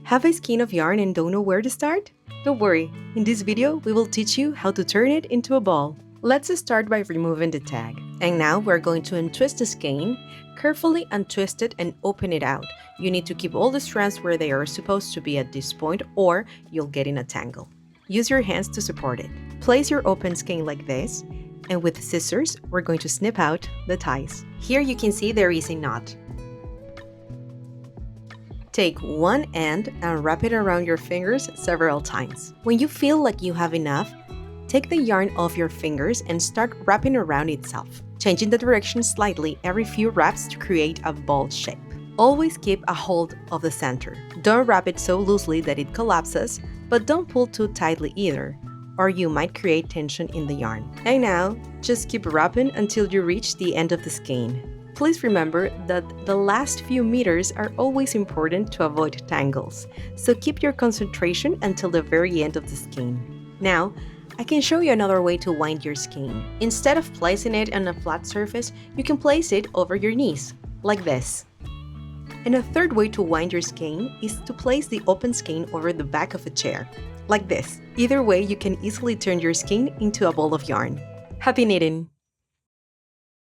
Have a skein of yarn and don't know where to start? Don't worry, in this video we will teach you how to turn it into a ball. Let's start by removing the tag. And now we're going to untwist the skein, carefully untwist it and open it out. You need to keep all the strands where they are supposed to be at this point or you'll get in a tangle. Use your hands to support it. Place your open skein like this, and with scissors we're going to snip out the ties. Here you can see there is a knot. Take one end and wrap it around your fingers several times. When you feel like you have enough, take the yarn off your fingers and start wrapping around itself, changing the direction slightly every few wraps to create a ball shape. Always keep a hold of the center. Don't wrap it so loosely that it collapses, but don't pull too tightly either, or you might create tension in the yarn. And now, just keep wrapping until you reach the end of the skein. Please remember that the last few meters are always important to avoid tangles, so keep your concentration until the very end of the skein. Now, I can show you another way to wind your skein. Instead of placing it on a flat surface, you can place it over your knees, like this. And a third way to wind your skein is to place the open skein over the back of a chair, like this. Either way, you can easily turn your skein into a ball of yarn. Happy knitting!